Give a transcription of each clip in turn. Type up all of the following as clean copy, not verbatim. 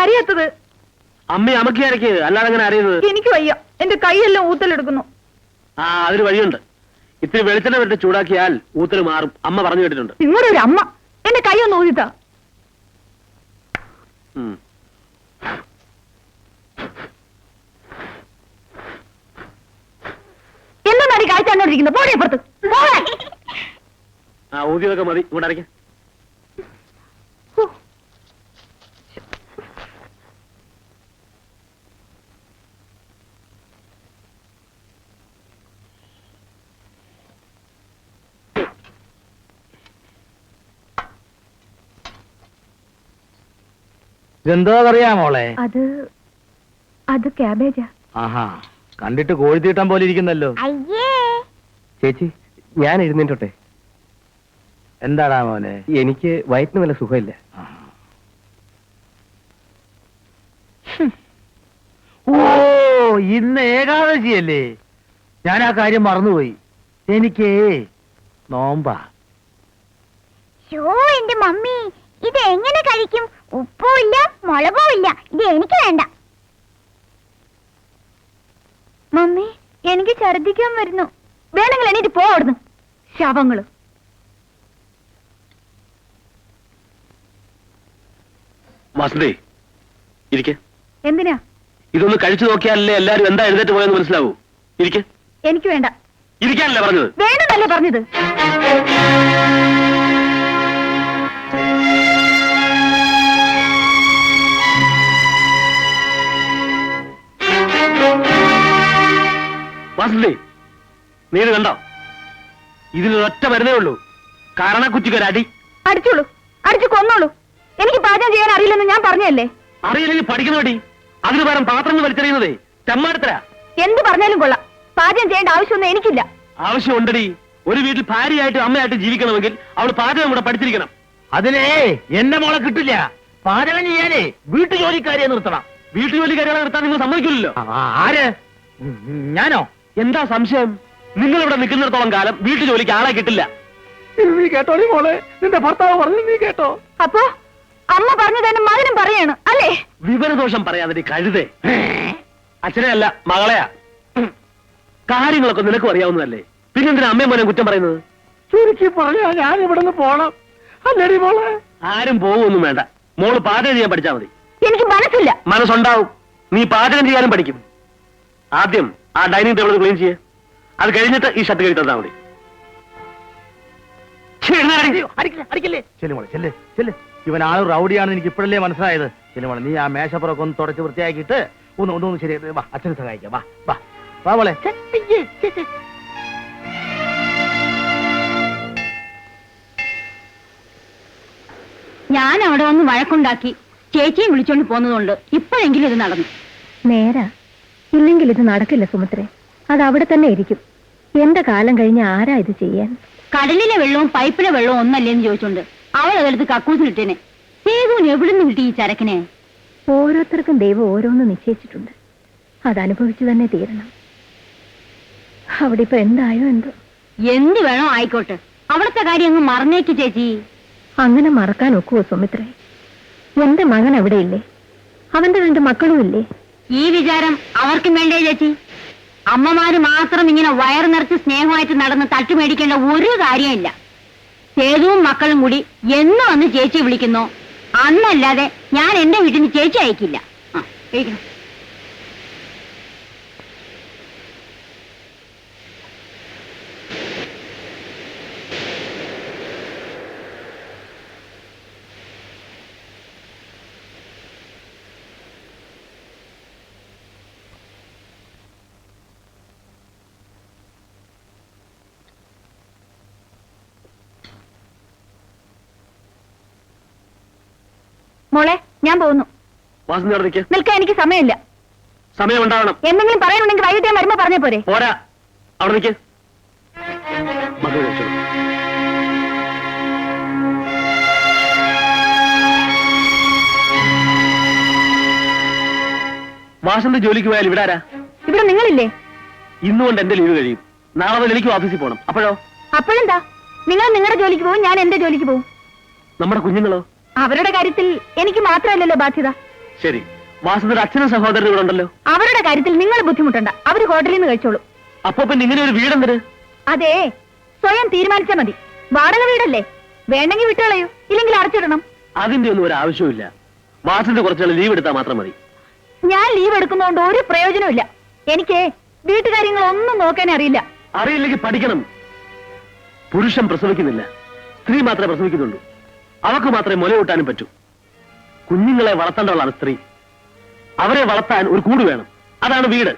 അറിയാത്തത്? അമ്മ അമ്മക്ക് അരക്കിയത് അല്ലാതെ അങ്ങനെ അറിയുന്നത്? എനിക്ക് വയ്യ, എന്റെ കൈയെല്ലാം ഊത്തലെടുക്കുന്നു. അതിന് വഴിയുണ്ട്. ഇത്തിരി വെളിച്ചെണ്ണ വിട്ട് ചൂടാക്കിയാൽ ഊത്തൽ മാറും. അമ്മ പറഞ്ഞു കേട്ടിട്ടുണ്ട്. നിങ്ങളുടെ ഒരു അമ്മ എന്റെ കൈ ഒന്ന് ഊതിത്താ. എന്താണ് കാഴ്ച കണ്ടോണ്ടിരിക്കുന്നത്? പോടെ അപ്പുറത്ത്. ഊതിയതൊക്കെ മതി, ഇങ്ങോട്ട് അരയ്ക്ക. ഇതെന്തോ അറിയാമോളെ? അത് ക്യാബേജാ. ആഹാ, കണ്ടിട്ട് കോഴിത്തീട്ടം പോലെ ഇരിക്കുന്നല്ലോ. ചേച്ചി, ഞാൻ എഴുന്നേറ്റോട്ടെ? എന്താടാ മോനെ? എനിക്ക് വയറ്റിന് വല്ല സുഖമില്ല. ഓ, ഇന്ന് ഏകാദശിയല്ലേ? ഞാൻ ആ കാര്യം മറന്നുപോയി. എനിക്ക് നോമ്പാ. എന്റെ മമ്മി, ഇത് എങ്ങനെ കഴിക്കും? ഉപ്പും ഇല്ല, മുളകും ഇല്ല. ഇത് എനിക്ക് വേണ്ട. മമ്മി, എനിക്ക് ഛർദിക്കാൻ വരുന്നു. വേണമെങ്കിൽ എണീറ്റ് പോ അവിടുന്ന്. ശവങ്ങള്. വസന്തേ, ഇരിക്കെ. എന്തിനാ? ഇതൊന്ന് കഴിച്ചു നോക്കിയാലല്ലേ എല്ലാരും എന്താ എഴുന്നേറ്റ് പോയെന്ന് മനസ്സിലാവൂ. ഇരിക്കെ. എനിക്ക് വേണ്ട. ഇരിക്കാനല്ലേ പറഞ്ഞത്? വേണമെന്നല്ലേ പറഞ്ഞത്? വാസന്തേ, നീ ഇത് കണ്ടോ? ഇതിലൊരൊറ്റ മരുന്നേ ഉള്ളൂ. കാരണക്കുറ്റിക്കൊരടി. അടിച്ചോളൂ, അടിച്ചു കൊന്നോളൂ. എനിക്ക് പാചകം ചെയ്യാൻ അറിയില്ലെന്ന് ഞാൻ പറഞ്ഞല്ലേ. അറിയില്ലെങ്കിൽ പഠിക്കുന്ന പടി. അതിന് പകരം പാത്രങ്ങൾ വലിച്ചെറിയുന്നതേ തെമ്മാടത്തരാ. എന്ത് പറഞ്ഞാലും കൊള്ളാം. പാചകം ചെയ്യേണ്ട ആവശ്യമൊന്നും എനിക്കില്ല. ആവശ്യമുണ്ടടി. ഒരു വീട്ടിൽ ഭാര്യയായിട്ടും അമ്മയായിട്ടും ജീവിക്കണമെങ്കിൽ അവൾ പാചകം കൂടെ പഠിച്ചിരിക്കണം. അതിനെ എന്റെ മോളെ കിട്ടില്ല. പാചകം ചെയ്യാനേ വീട്ടു ജോലിക്കാരിയെ നിർത്തണം. വീട്ടു ജോലിക്കാരികളെ നിർത്താൻ നിങ്ങൾ സമ്മതിക്കില്ലല്ലോ. ആര്? ഞാനോ? എന്താ സംശയം? നിങ്ങൾ ഇവിടെ നിൽക്കുന്നിടത്തോളം കാലം വീട്ടു ജോലിക്ക് ആളെ കിട്ടില്ല. നീ കേട്ടോടി മോളെ, നിന്റെ ഭർത്താവ് പറഞ്ഞു, നീ കേട്ടോ? അപ്പോ അമ്മ പറഞ്ഞത് എന്റെ മകനും പറയാണ് അല്ലേ? വിവരദോഷം പറയാതെ കഴുതേ. അച്ഛനെ അല്ല, മകളെയാ. കാര്യങ്ങളൊക്കെ നിനക്കും അറിയാവുന്നതല്ലേ, പിന്നെന്തിനാ അമ്മയും മോനെ കുറ്റം പറയുന്നത്? ചുരുക്കി പറയാ, ഞാൻ ഇവിടെ നിന്ന് പോണം. അല്ലടി മോളെ? ആരും പോവൊന്നും വേണ്ട. മോള് പാചകം ചെയ്യാൻ പഠിച്ചാൽ മതി. എനിക്ക് മനസ്സില്ല. മനസ്സുണ്ടാവും. നീ പാചകം ചെയ്യാനും പഠിക്കും. ആദ്യം ആ ഡൈനിങ് ടേബിൾ ക്ലീൻ ചെയ്യേ. അത് കഴിഞ്ഞിട്ട് ഈ ഷർട്ട് കഴി തന്നാ മതി. അടിക്കല്ലേ? ചെല്ലുമോളെ, ചെല്ല് ചെല്ല്. ഇവൻ ആള് റൗഡിയാണെന്ന് എനിക്ക് ഇപ്പോഴല്ലേ മനസ്സിലായത്. ചെല്ലുമോളെ, നീ ആ മേശപ്പുറമൊക്കെ ഒന്ന് തുടച്ച് വൃത്തിയാക്കിയിട്ട് ഒന്ന് ശരി. വാ, അച്ഛനെ സഹായിക്കാം. വാ വാ വാ മോളെ. ഞാൻ അവിടെ വന്ന് വഴക്കുണ്ടാക്കി ചേച്ചിയും വിളിച്ചോണ്ട് പോന്നതുകൊണ്ട് ഇപ്പോഴെങ്കിലും ഇത് നടന്നു. നേരാ. ഇല്ലെങ്കിൽ ഇത് നടക്കില്ല സുമിത്രേ. അത് അവിടെ തന്നെ ഇരിക്കും. എന്റെ കാലം കഴിഞ്ഞ് ആരാ ഇത് ചെയ്യാൻ? കടലിലെ വെള്ളവും പൈപ്പിലെ വെള്ളവും ഒന്നല്ലേന്ന് ചോദിച്ചോണ്ട് അവൾ അതെടുത്ത് കക്കൂസിലിട്ടേനെ. സേതുവിന് എവിടുന്ന് കിട്ടി ഈ ചരക്കിനെ? ഓരോരുത്തർക്കും ദൈവം ഓരോന്ന് നിശ്ചയിച്ചിട്ടുണ്ട്. അതനുഭവിച്ചു തന്നെ തീരണം. അവിടെ ഇപ്പൊ എന്തായോ എന്തോ. എന്ത് വേണോ ആയിക്കോട്ടെ, അവിടുത്തെ കാര്യം അങ്ങ് മറന്നേക്ക് ചേച്ചി. അങ്ങനെ മറക്കാൻ ഒക്കുവോ സുമിത്രേ? എന്റെ മകൻ എവിടെയില്ലേ? അവന്റെ 2 മക്കളും ഇല്ലേ? ഈ വിചാരം അവർക്കും വേണ്ടേ ചേച്ചി? അമ്മമാര് മാത്രം ഇങ്ങനെ വയറ് നിറച്ച് സ്നേഹമായിട്ട് നടന്ന് തട്ടുമേടിക്കേണ്ട ഒരു കാര്യമില്ല. സേതുവും മക്കളും കൂടി എന്ന് വന്ന് ചേച്ചി വിളിക്കുന്നോ അന്നല്ലാതെ ഞാൻ എന്റെ വീട്ടിന് ചേച്ചി അയക്കില്ല. മോളെ, ഞാൻ പോകുന്നു. നിൽക്കാൻ എനിക്ക് സമയമില്ല. സമയം ഉണ്ടാവണം. എന്തെങ്കിലും പറയാനുണ്ടെങ്കിൽ വൈകിട്ട് ഞാൻ വരുമ്പോ പറഞ്ഞേ പോരെ? പോരാ, അവിടെ നിൽക്ക്. വാസന്ത് ജോലിക്ക് പോയാൽ ഇവിടെ ആരാ? ഇവിടെ നിങ്ങളില്ലേ? ഇന്നുകൊണ്ട് എന്റെ ലീവ് കഴിയും. നാളെ മുതൽ എനിക്ക് ഓഫീസിൽ പോകണം. അപ്പോഴെന്താ? നിങ്ങൾ നിങ്ങളുടെ ജോലിക്ക് പോകും, ഞാൻ എന്റെ ജോലിക്ക് പോകും. നമ്മുടെ കുഞ്ഞുങ്ങളോ? അവരുടെ കാര്യത്തിൽ എനിക്ക് മാത്രമല്ലല്ലോ ബാധ്യത. ശരി, വാസുദേവന്റെ അച്ഛനും സഹോദരനും ഇവിടെ ഉണ്ടല്ലോ. അവരുടെ കാര്യത്തിൽ നിങ്ങൾ ബുദ്ധിമുട്ടണ്ട, അവര് ഹോട്ടലിൽ നിന്ന് കഴിച്ചോളൂ. അപ്പൊ പിന്നെ ഇങ്ങനെ ഒരു വീടെന്തിന്? അതെ, സ്വയം തീരുമാനിച്ചാ മതി. വാടക വീടല്ലേ, വേണ്ടെങ്കിൽ വിട്ടുകളയൂ, ഇല്ലെങ്കിൽ അടച്ചിടണം. അതിന്റെ ഒന്നും ഒരു ആവശ്യമില്ല. മാസത്തിൽ കുറച്ചാൾ ലീവ് എടുത്താൽ മാത്രം മതി. ഞാൻ ലീവ് എടുക്കുന്നതുകൊണ്ട് ഒരു പ്രയോജനമില്ല. എനിക്ക് വീട്ടുകാര്യങ്ങളൊന്നും നോക്കാൻ അറിയില്ല. അറിയില്ലെങ്കിൽ പഠിക്കണം. പുരുഷൻ പ്രസവിക്കുന്നില്ല, സ്ത്രീ മാത്രമേ പ്രസവിക്കുന്നുള്ളൂ. അവർക്ക് മാത്രമേ മുലയൂട്ടാനും പറ്റൂ. കുഞ്ഞുങ്ങളെ വളർത്തേണ്ടവളാണ് സ്ത്രീ. അവരെ വളർത്താൻ ഒരു കൂട് വേണം, അതാണ് വീട്.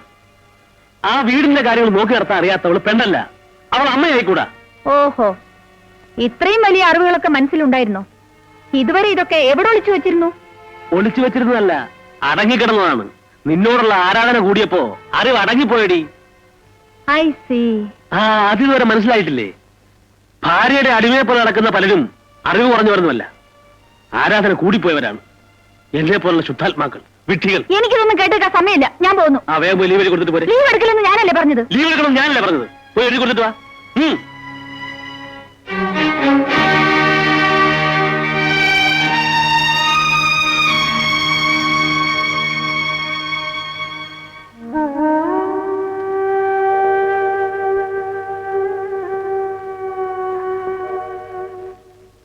ആ വീടിന്റെ കാര്യങ്ങൾ നോക്കി നടത്താൻ അറിയാത്തവൾ പെണ്ണല്ല, അവൾ അമ്മയായിക്കൂടാ. ഓഹോ, ഇത്രയും വലിയ അറിവുകളൊക്കെ മനസ്സിലുണ്ടായിരുന്നോ? ഇതുവരെ ഇതൊക്കെ എവിടെ ഒളിച്ചു വെച്ചിരുന്നു? ഒളിച്ചു വെച്ചിരുന്നതല്ല, അടങ്ങിക്കിടന്നതാണ്. നിന്നോടുള്ള ആരാധന കൂടിയപ്പോ അറിവ് അടങ്ങിപ്പോയടി. I see. ആ, അതിതുവരെ മനസ്സിലായിട്ടില്ലേ? ഭാര്യയുടെ അടിമയെ പോലെ നടക്കുന്ന പലരും അറിവ് കുറഞ്ഞു വരുന്നതല്ല, ആരാധന കൂടിപ്പോയവരാണ്. എന്നെ പോലുള്ള ശുദ്ധാത്മാക്കൾ, വിഡ്ഢികൾ. എനിക്കിതൊന്നും കേട്ടേക്കാൻ സമയമില്ല, ഞാൻ പോകുന്നു. ആ, വേഗം പോയി ലീവ് എഴുതി കൊടുത്തിട്ട് പോരെ. ലീവ് എടുക്കില്ലെന്ന് ഞാനല്ലേ പറഞ്ഞത്? ലീവ് എടുക്കണം ഞാനല്ലേ പറഞ്ഞത്? പോയി എഴുതി കൊടുത്തിട്ട് വാ.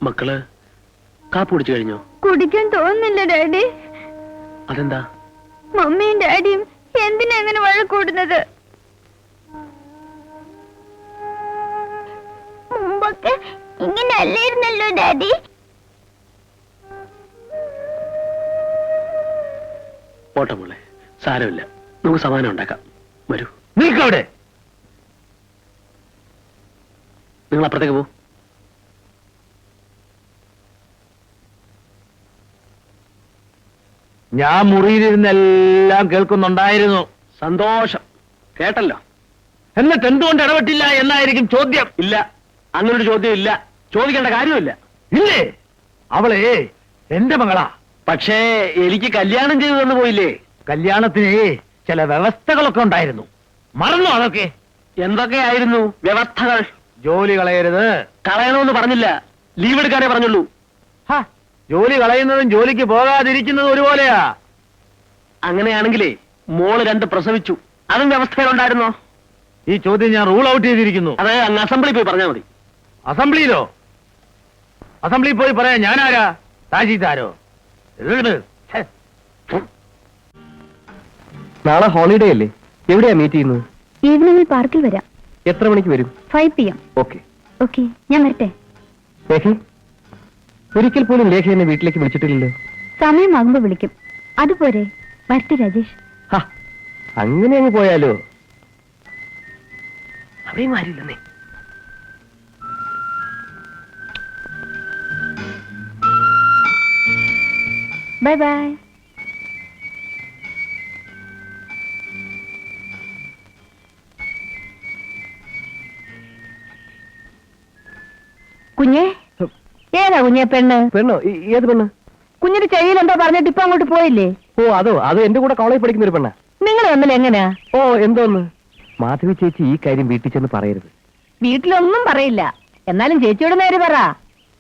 മക്കള് കാപ്പ് കുടിച്ചു കഴിഞ്ഞോ? കുടിക്കാൻ തോന്നുന്നില്ല ഡാഡി. അതെന്താ? മമ്മിയും ഡാഡിയും എന്തിനാ എങ്ങനെ വഴക്കൂടുന്നത്? മുമ്പൊക്കെ ഇങ്ങനെ അല്ലായിരുന്നല്ലോ ഡാഡി. പോട്ടെ മോളെ, സാരമില്ല, നമുക്ക് സമാധാനം ഉണ്ടാക്കാം. വരൂ. നിൽക്കവിടെ. നിങ്ങൾ അപ്പുറത്തേക്ക് പോ. ഞാൻ മുറിയിലിരുന്നെല്ലാം കേൾക്കുന്നുണ്ടായിരുന്നു. സന്തോഷം, കേട്ടല്ലോ. എന്നിട്ട് എന്തുകൊണ്ട് ഇടപെട്ടില്ല എന്നായിരിക്കും ചോദ്യം. ഇല്ല, അങ്ങനൊരു ചോദ്യം ഇല്ല, ചോദിക്കേണ്ട കാര്യമില്ല. ഇല്ലേ? അവളെ എന്റെ മകളാ. പക്ഷേ എനിക്ക് കല്യാണം ചെയ്തു തന്നു പോയില്ലേ? കല്യാണത്തിന് ചില വ്യവസ്ഥകളൊക്കെ ഉണ്ടായിരുന്നു, മറന്നു അതൊക്കെ? എന്തൊക്കെയായിരുന്നു വ്യവസ്ഥകൾ? ജോലി കളയരുത്. കളയണമെന്ന് പറഞ്ഞില്ല, ലീവ് എടുക്കാനേ പറഞ്ഞുള്ളൂ. ഹ, ജോലി കളയുന്നതും ജോലിക്ക് പോകാതിരിക്കുന്നതും ഒരുപോലെയാ. അങ്ങനെയാണെങ്കിലേ മോള് 2 പ്രസവിച്ചു, അതും വ്യവസ്ഥയിലുണ്ടായിരുന്നോ? ഈ ചോദ്യം ഞാൻ റൂൾ ഔട്ട് ചെയ്തിരിക്കുന്നു. അത് അങ്ങ് അസംബ്ലി പോയി പറഞ്ഞാൽ മതി. അസംബ്ലിയിലോ? അസംബ്ലിയിൽ പോയി പറയാൻ ഞാനാരാ? താജീതാരോ? നാളെ ഹോളിഡേ അല്ലേ? എവിടെയാ മീറ്റ് ചെയ്യുന്നത്? ഈവനിങ്ങിൽ പാർക്കിൽ വരാം. എത്ര മണിക്ക് വരും? 5 PM. ഓക്കെ. ഓക്കെ, ഞാൻ വരട്ടെ. ലേഖ, ഒരിക്കൽ പോലും ലേഖ എന്നെ വീട്ടിലേക്ക് വിളിച്ചിട്ടില്ലല്ലോ. സമയമാകുമ്പോ വിളിക്കും. അതുപോരെ? വരട്ടെ രാജേഷ്. ഹാ, അങ്ങനെ അങ്ങ് പോയാലോ? അവിടെയും ആരില്ലെന്നേ. Bye bye. കുഞ്ഞേ, ഏതാ കുഞ്ഞേ പെണ്ണ്? പെണ്ണോ? ഏത് പെണ്ണ്? കുഞ്ഞിന്റെ ചെവിയിൽ എന്തോ പറഞ്ഞിട്ട് ഇപ്പൊ അങ്ങോട്ട് പോയില്ലേ? ഓ, അത് എന്റെ കൂടെ കോളേജിൽ പഠിക്കുന്ന ഒരു പെണ്ണ. നിങ്ങൾ തമ്മിൽ എങ്ങനെയാ? ഓ, എന്തോന്ന്? മാധവി ചേച്ചി ഈ കാര്യം വീട്ടിൽ ചെന്ന് പറയരുത്. വീട്ടിലൊന്നും പറയില്ല, എന്നാലും ചേച്ചിയോട് നേരെ പറ.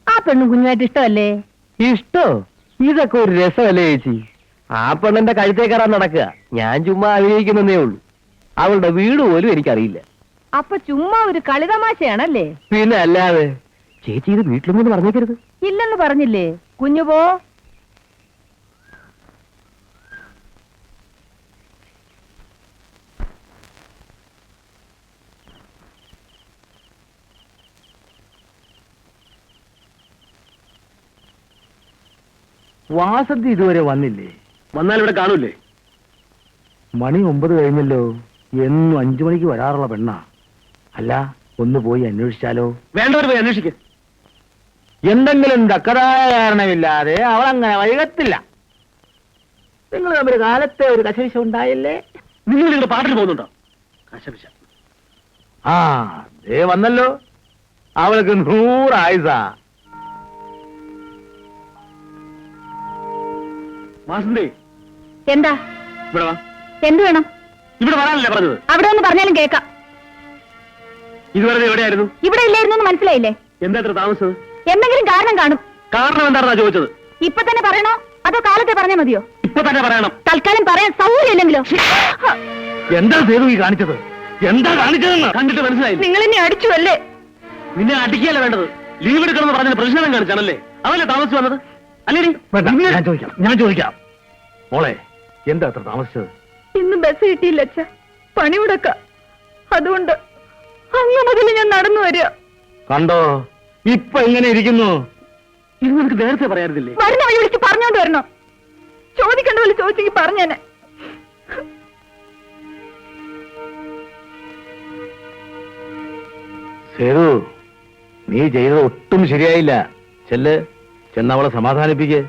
ആ പെണ്ണും കുഞ്ഞുമായിട്ട് ഇഷ്ടമല്ലേ? ഇഷ്ടോ? ഇതൊക്കെ ഒരു രസമല്ലേ ചേച്ചി? ആ പെണ്ണിന്റെ കഴുത്തേ കയറാൻ നടക്കുക. ഞാൻ ചുമ്മാ അഭിനയിക്കുന്നേ ഉള്ളൂ. അവളുടെ വീട് പോലും എനിക്കറിയില്ല. അപ്പൊ ചുമ്മാ ഒരു കളിതമാശയാണല്ലേ? പിന്നെ അല്ലാതെ. ചേച്ചി ഇത് വീട്ടിലൊന്നും പറഞ്ഞേക്കരുത്. ഇല്ലെന്ന് പറഞ്ഞില്ലേ? കുഞ്ഞു പോ. വാസന്തി ഇതുവരെ വന്നില്ലേ? വന്നാൽ ഇവിടെ കാണൂലേ? മണി 9 കഴിഞ്ഞല്ലോ. എന്നും 5 മണിക്ക് വരാറുള്ള പെണ്ണാ. അല്ല, ഒന്ന് പോയി അന്വേഷിച്ചാലോ? വേണ്ടവർ പോയി അന്വേഷിക്ക. എന്തെങ്കിലും തക്കതായ കാരണമില്ലാതെ അവൾ അങ്ങനെ വൈകത്തില്ല. നിങ്ങൾ തമ്മിൽ കാലത്തെ ഒരു കശവിശ ഉണ്ടായില്ലേ? നിങ്ങൾ നിങ്ങളുടെ പാട്ടിൽ പോകുന്നുണ്ടോ? കശപിശ. ആ, ദേ വന്നല്ലോ. അവൾക്ക് 100 ആയുസാ. വാസന്തി, എന്താ? ഇവിടെ വാ. എന്ത് വേണം? ഇവിടെ വരാനല്ലേ പറഞ്ഞത്? അവിടെ ഒന്ന് പറഞ്ഞാലും കേൾക്കാം. ഇതുവരെ നീ എവിടെയായിരുന്നു? ഇവിടെ ഇല്ലായിരുന്നു മനസ്സിലായില്ലേ? എന്താ ഇത്ര താമസിച്ചത്? എന്തെങ്കിലും കാരണം കാണും. കാരണം എന്താണെന്നാ ചോദിച്ചത്? ഇപ്പൊ തന്നെ പറയണോ അതോ കാലത്തെ പറഞ്ഞാൽ മതിയോ? ഇപ്പൊ ഇപ്പൊ തന്നെ പറയണം. തൽക്കാലം പറയാൻ സൗകര്യമില്ലെങ്കിലോ? എന്താ സേതു ഈ കാണിച്ചത്? എന്താ കാണിച്ചതെന്ന് കണ്ടിട്ട് മനസ്സിലായി. നിങ്ങൾ എന്നെ അടിച്ചു അല്ലേ? നിന്നെ അടിക്കുകയല്ല വേണ്ടത്, ലീവ് എടുക്കണമെന്ന് പറഞ്ഞ പ്രതിഷേധം കാണിച്ചാണല്ലേ അവല്ലേ താമസിച്ചു വന്നത്? അല്ലേ? വേണ്ട, ഞാൻ ചോദിക്കാം മോളെ, എന്താ അത്ര താമസിച്ചത്? ഇന്ന് ബസ് കിട്ടിയില്ല അച്ഛ, പണി മുടക്ക. അതുകൊണ്ട് അങ്ങ് മുതൽ ഞാൻ നടന്നു വരിക. കണ്ടോ ഇപ്പൊ എങ്ങനെ ഇരിക്കുന്നു? ഇത് നിനക്ക് നേരത്തെ പറയാറില്ലേ? വരുന്ന വഴി വിളിച്ച് പറഞ്ഞോണ്ട് വരണോ? ചോദിക്കേണ്ട പോലെ ചോദിച്ചെങ്കിൽ പറഞ്ഞേനെ. സേതു, നീ ചെയ്തത് ഒട്ടും ശരിയായില്ല. ചെന്നവളെ സമാധാനിപ്പിക്കേ.